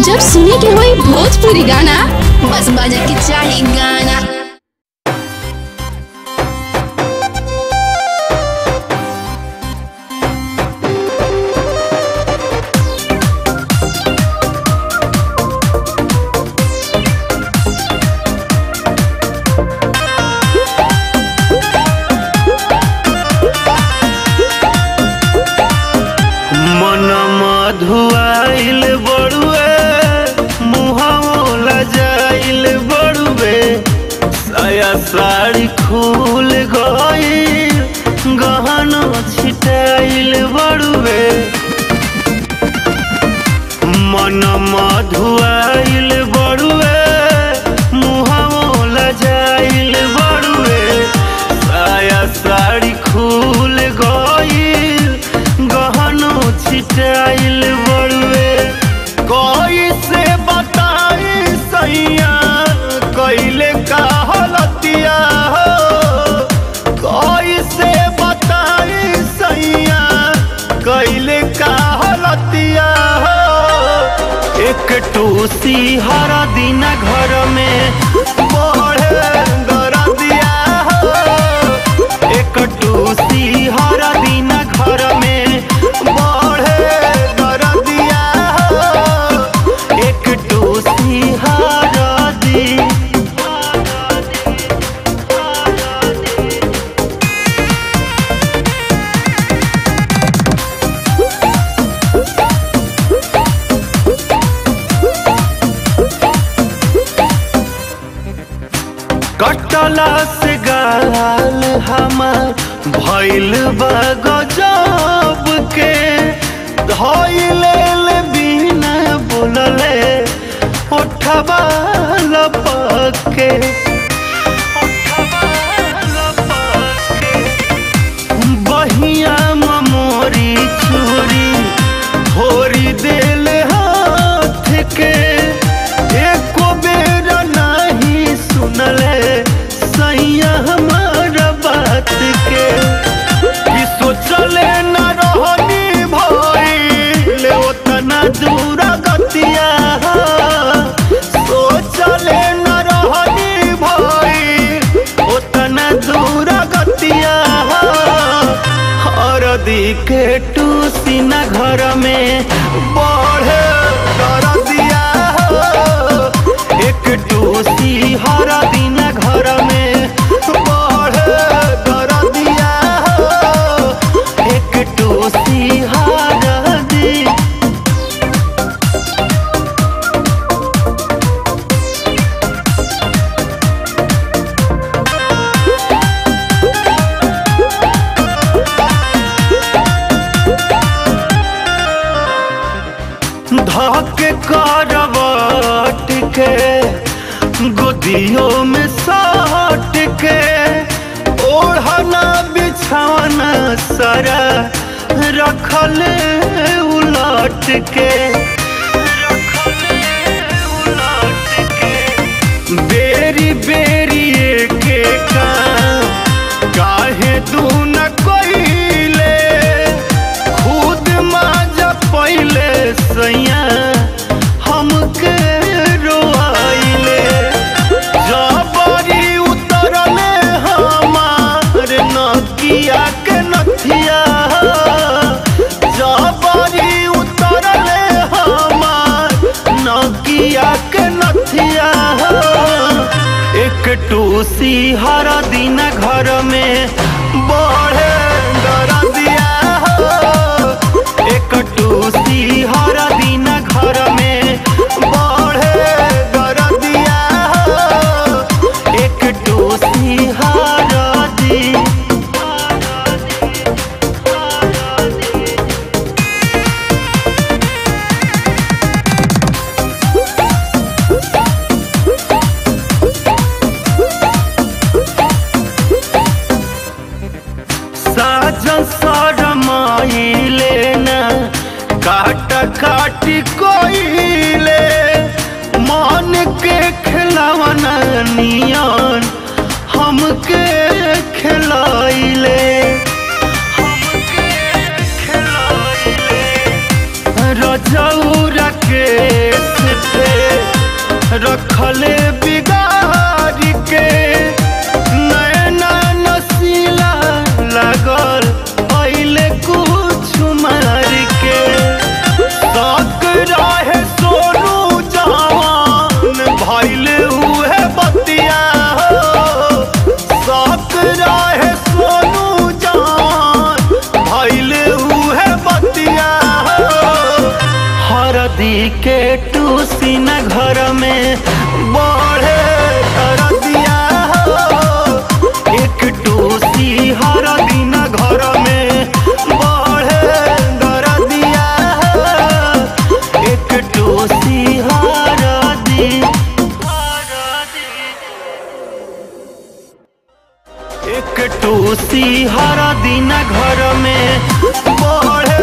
जब सुने के होई भोजपुरी गाना बस बजे के चाही गाना। धुआइल बड़ुए मुहावला जाइल बड़ुए साया साड़ी खुल गइल गहना छिटाइल बड़ुए मन धुआइल बड़ुए मुहावला जाइल बड़ुए साया साड़ी खुल गइल गहना छिटाइल बड़ुए कोई से बताई सैया कैले का हलतिया हो कोई से बताई सैया कैले का हलतिया हो एक टूसी हर दिन घर में बढ़े दरदिया हो एक टूसी हर दिन घर में कटला से गाल हमार भइल बा गजब के धइले बिना बोलले उठवा लपके बहिया मोरी चूरी भोरी देले हाथ के एको बेर नहीं सुनले सैया हमारा बात के कि सोचले न रहनी भइल ओतना दूर गतिया सोचले न रहनी भइल ओतना दूर गतिया हरदी के टूसी न घर में बढ़े दरदिया एक टूसी हर दिन घर में बढ़े दरदिया एक टूसी हर दिन। धके करवट के गोदियों में साट के ओढ़ना बिछाना सारा रखले उलट के बेरी बेरी के काम काहे तू न कइले खुद माजा पहिले सैया हमके रोआइले जबरी उतरले हमार नकिया के नथिया जबरी उतरले हमार नकिया के नथिया एक टूसी हर दिन घर में बढ़े दरदिया एक टूसी हर दिन घर में बढ़े दरदिया एक टूसी हर दिन। साजन सरमाइले न काट काटी कोइले मन के खिलावना नियन हमके खिलाइले रजौरा के रखले बिगाड़ के नैना नसीला लागल पहले कुछ मार के तक रहे सोनू जवान भइले उहे बतिया तक रहे सोनू जवान भइले उहे बतिया हरदी के टूसी न घर में बढ़े दिया एक टूसी हरदी न घर में बढ़े दिया एक टूसी हरदी एक टूसी हरदी न घर में बढ़े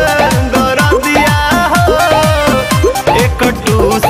दिया एक टूसी